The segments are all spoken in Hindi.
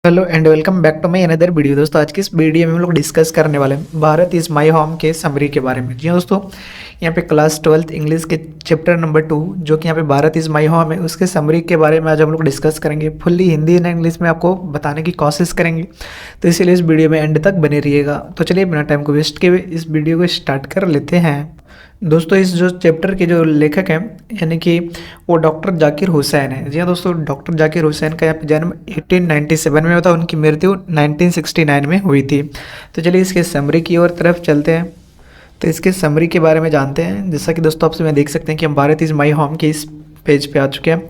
Hello and welcome back to my another video. दोस्तों आज की इस वीडियो में हम लोग डिस्कस करने वाले हैं भारत इज़ माई होम के समरी के बारे में। जी हाँ दोस्तों, यहाँ पे क्लास 12th इंग्लिश के चैप्टर नंबर 2 जो कि यहाँ पे भारत इज़ माई होम है उसके समरी के बारे में आज हम लोग डिस्कस करेंगे। फुल्ली हिंदी एंड इंग्लिश में आपको बताने की कोशिश करेंगे, तो इसीलिए इस वीडियो में एंड तक बने रहिएगा। तो चलिए बिना टाइम को वेस्ट किए इस वीडियो को स्टार्ट कर लेते हैं। दोस्तों इस जो चैप्टर के जो लेखक हैं यानी कि वो डॉक्टर जाकिर हुसैन है। जी हाँ दोस्तों, डॉक्टर जाकिर हुसैन का यहाँ पे जन्म 1897 में हुआ था, उनकी मृत्यु 1969 में हुई थी। तो चलिए इसके समरी की ओर तरफ चलते हैं। तो इसके समरी के बारे में जानते हैं। जैसा कि दोस्तों आपसे मैं देख सकते हैं कि हम भारत इज़ माई होम के इस पेज पे आ चुके हैं,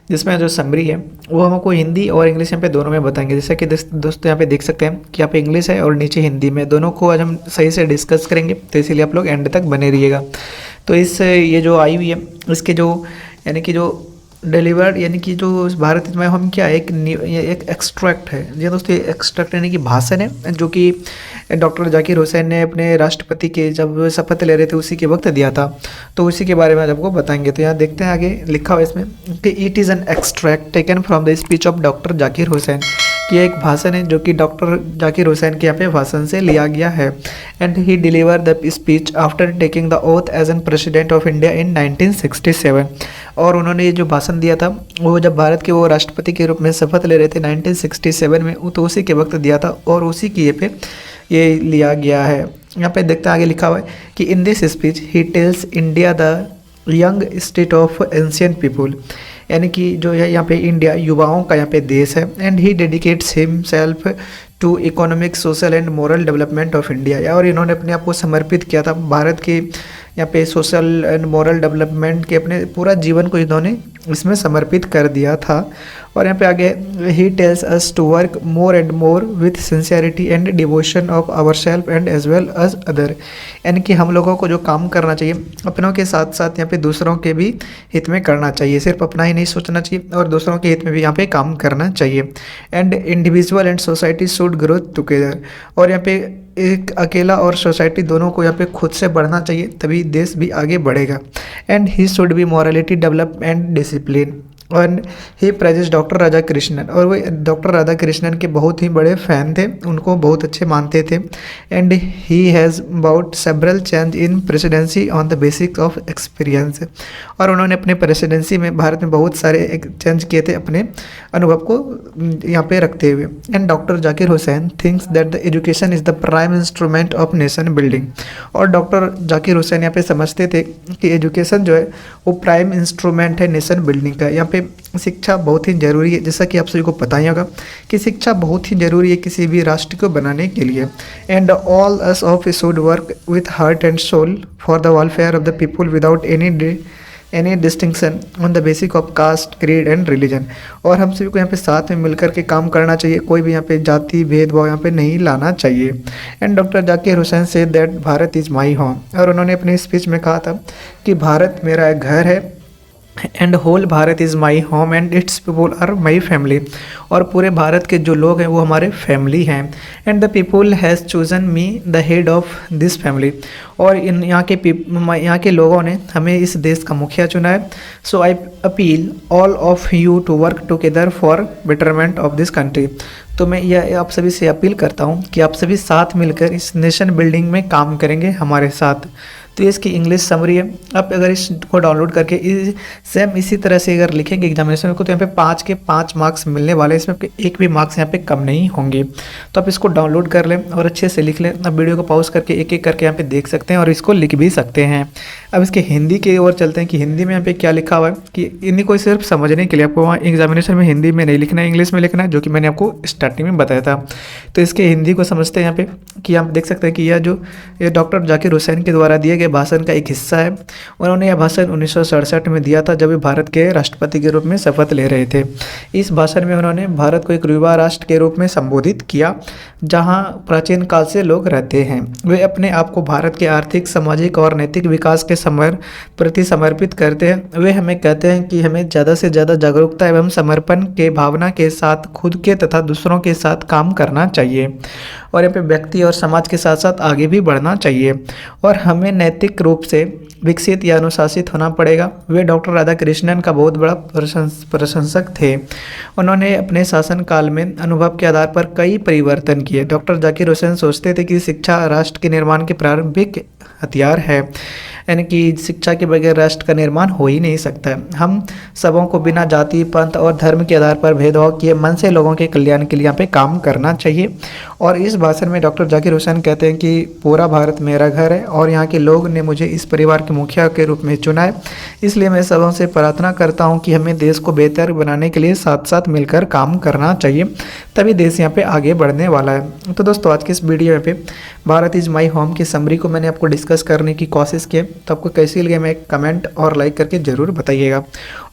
जिसमें जो समरी है वो हमको हिंदी और इंग्लिश यहाँ पे दोनों में बताएंगे। जैसा कि दोस्तों यहाँ पे देख सकते हैं कि यहाँ पे इंग्लिश है और नीचे हिंदी में, दोनों को आज हम सही से डिस्कस करेंगे, तो इसीलिए आप लोग एंड तक बने रहिएगा। तो इस ये जो आई हुई है इसके जो यानी कि जो डिलीवर्ड यानी कि जो भारत इज़ माई होम क्या है, एक एक्सट्रैक्ट है। जी हाँ दोस्तों, ये एक्सट्रैक्ट यानी कि भाषण है जो कि डॉक्टर जाकिर हुसैन ने अपने राष्ट्रपति के जब शपथ ले रहे थे उसी के वक्त दिया था, तो उसी के बारे में आज आपको बताएंगे। तो यहाँ देखते हैं आगे लिखा हुआ इसमें कि it is an extract taken from the speech of doctor Zakir Hussain, कि एक भाषण है जो कि डॉक्टर जाकिर हुसैन के यहाँ पे भाषण से लिया गया है। And he deliver the speech after taking the oath as an president of India in 1967। और उन्होंने ये जो भाषण दिया था वो जब भारत के वो राष्ट्रपति के रूप में शपथ ले रहे थे 1967 में, तो उसी के वक्त दिया था और उसी की ये लिया गया है। यहाँ पे देखते हैं आगे लिखा हुआ है कि in this speech he tells India the young state of ancient people, यानी कि जो है यहाँ पे इंडिया युवाओं का यहाँ पे देश है। And he dedicates himself to economic social and moral development of India, और इन्होंने अपने आप को समर्पित किया था भारत के यहाँ पे सोशल एंड मोरल डेवलपमेंट के, अपने पूरा जीवन को इन्होंने इसमें समर्पित कर दिया था। और यहाँ पे आगे he tells us to work more and more with sincerity and devotion of our self and as well as other, यानी कि हम लोगों को जो काम करना चाहिए अपनों के साथ साथ यहाँ पे दूसरों के भी हित में करना चाहिए, सिर्फ अपना ही नहीं सोचना चाहिए और दूसरों के हित में भी यहाँ पे काम करना चाहिए। And individual and society should grow together, और यहाँ पे एक अकेला और सोसाइटी दोनों को यहाँ पे खुद से बढ़ना चाहिए, तभी देश भी आगे बढ़ेगा। And he should be morality develop and discipline. और ही प्रेजेस डॉक्टर राधा कृष्णन, और वो डॉक्टर राधा कृष्णन के बहुत ही बड़े फ़ैन थे, उनको बहुत अच्छे मानते थे। And he has about several change in presidency on the basics of experience, और उन्होंने अपने प्रेसिडेंसी में भारत में बहुत सारे चेंज किए थे अपने अनुभव को यहाँ पे रखते हुए। And doctor Zakir Hussain thinks that the education is the prime instrument of nation building, और डॉक्टर जाकिर हुसैन यहाँ पे समझते थे कि एजुकेशन जो है वो प्राइम इंस्ट्रूमेंट है नेशन बिल्डिंग का। यहाँ पे शिक्षा बहुत ही ज़रूरी है, जैसा कि आप सभी को पता ही होगा कि शिक्षा बहुत ही ज़रूरी है किसी भी राष्ट्र को बनाने के लिए। And all us of should work with heart and soul for the welfare of the people without any distinction on the basic of caste creed and religion, और हम सभी को यहाँ पे साथ में मिलकर के काम करना चाहिए, कोई भी यहाँ पे जाति भेदभाव यहाँ पे नहीं लाना चाहिए। And doctor Zakir Hussain say that Bharat is my home, और उन्होंने अपने स्पीच में कहा था कि भारत मेरा एक घर है, and whole Bharat is my home and its people are my family, और पूरे भारत के जो लोग हैं वो हमारे फैमिली हैं। And the people has chosen me the head of this family, और यहाँ के लोगों ने हमें इस देश का मुखिया चुना है। So I appeal all of you to work together for betterment of this country, तो मैं यह आप सभी से अपील करता हूँ कि आप सभी साथ मिलकर इस नेशन बिल्डिंग में काम करेंगे हमारे साथ। तो ये इसकी इंग्लिश समरी है। आप अगर इसको डाउनलोड करके सेम इसी तरह से अगर लिखेंगे एग्जामिनेशन को, तो यहाँ पे 5 के 5 मार्क्स मिलने वाले, इसमें आपके एक भी मार्क्स यहाँ पे कम नहीं होंगे। तो आप इसको डाउनलोड कर लें और अच्छे से लिख लें। अब वीडियो को पॉज करके एक एक करके यहाँ पे देख सकते हैं और इसको लिख भी सकते हैं। अब इसके हिंदी की ओर चलते हैं कि हिंदी में यहाँ पे क्या लिखा हुआ है, कि इन्हीं को सिर्फ समझने के लिए आपको वहाँ एग्जामिनेशन में हिंदी में नहीं लिखना है, इंग्लिश में लिखना है, जो कि मैंने आपको स्टार्टिंग में बताया था। तो इसके हिंदी को समझते हैं यहाँ पे कि आप देख सकते हैं कि ये डॉक्टर जाकिर हुसैन के द्वारा दिए गए भाषण का एक हिस्सा है। उन्होंने यह भाषण 1967 में दिया था जब वे भारत के राष्ट्रपति के रूप में शपथ ले रहे थे। इस भाषण में उन्होंने भारत को एक युवा राष्ट्र के रूप में संबोधित किया जहां प्राचीन काल से लोग रहते हैं। वे अपने आप को भारत के आर्थिक, सामाजिक और नैतिक विकास के प्रति समर्पित करते हैं। वे हमें कहते हैं कि हमें ज़्यादा से ज़्यादा जागरूकता एवं समर्पण के भावना के साथ खुद के तथा दूसरों के साथ काम करना चाहिए। और यहाँ पे व्यक्ति और समाज के साथ साथ आगे भी बढ़ना चाहिए और हमें नैतिक रूप से विकसित या अनुशासित होना पड़ेगा। वे डॉक्टर राधाकृष्णन का बहुत बड़ा प्रशंसक थे। उन्होंने अपने शासनकाल में अनुभव के आधार पर कई परिवर्तन किए। डॉक्टर जाकिर हुसैन सोचते थे कि शिक्षा राष्ट्र के निर्माण के प्रारंभिक हथियार है, यानी कि शिक्षा के बगैर राष्ट्र का निर्माण हो ही नहीं सकता है। हम सबों को बिना जाति, पंथ और धर्म के आधार पर भेदभाव किए मन से लोगों के कल्याण के लिए यहाँ पे काम करना चाहिए। और इस भाषण में डॉक्टर जाकिर हुसैन कहते हैं कि पूरा भारत मेरा घर है और यहाँ के लोग ने मुझे इस परिवार के मुखिया के रूप में चुना है, इसलिए मैं सबों से प्रार्थना करता हूँ कि हमें देश को बेहतर बनाने के लिए साथ साथ मिलकर काम करना चाहिए, तभी देश यहाँ पे आगे बढ़ने वाला है। तो दोस्तों आज की इस वीडियो पे भारत इज़ माई होम की समरी को मैंने आपको डिस्कस करने की कोशिश की, तो आपको कैसी लगी मैं कमेंट और लाइक करके ज़रूर बताइएगा।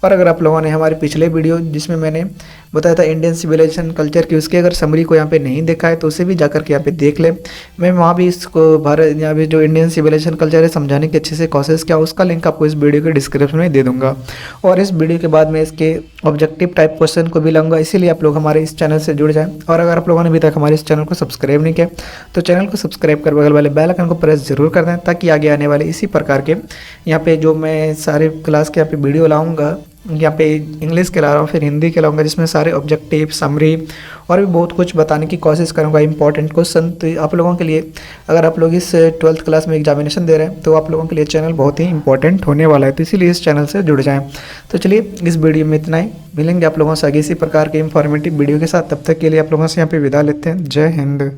और अगर आप लोगों ने हमारे पिछले वीडियो जिसमें मैंने बताया था इंडियन सिविलाइजेशन कल्चर की, उसके अगर समरी को यहाँ पे नहीं देखा है तो उसे भी जाकर के यहाँ पे देख लें। मैं वहाँ भी इसको भारत यहाँ पे जो इंडियन सिविलाइजेशन कल्चर है समझाने की अच्छे से कोशिश किया, उसका लिंक आपको इस वीडियो के डिस्क्रिप्शन में दे दूंगा। और इस वीडियो के बाद मैं इसके ऑब्जेक्टिव टाइप क्वेश्चन को भी लाऊंगा, इसीलिए आप लोग हमारे इस चैनल से जुड़ जाएं। और अगर आप लोगों ने अभी तक हमारे इस चैनल को सब्सक्राइब नहीं किया तो चैनल को सब्सक्राइब कर बगल वाले बेल आइकन को प्रेस जरूर कर दें, ताकि आगे आने वाले इसी प्रकार के यहाँ पे जो मैं सारे क्लास के यहाँ पे वीडियो लाऊंगा, यहाँ पे इंग्लिश के ला रहा हूँ, फिर हिंदी के लाऊंगा, जिसमें सारे ऑब्जेक्टिव, समरी और भी बहुत कुछ बताने की कोशिश करूँगा, इंपॉर्टेंट क्वेश्चन। तो आप लोगों के लिए अगर आप लोग इस 12th क्लास में एग्जामिनेशन दे रहे हैं तो आप लोगों के लिए चैनल बहुत ही इंपॉर्टेंट होने वाला है, तो इसीलिए इस चैनल से जुड़ जाएँ। तो चलिए इस वीडियो में इतना ही, मिलेंगे आप लोगों से आगे इसी प्रकार के इंफॉर्मेटिव वीडियो के साथ। तब तक के लिए आप लोगों से यहाँ पे विदा लेते हैं। जय हिंद।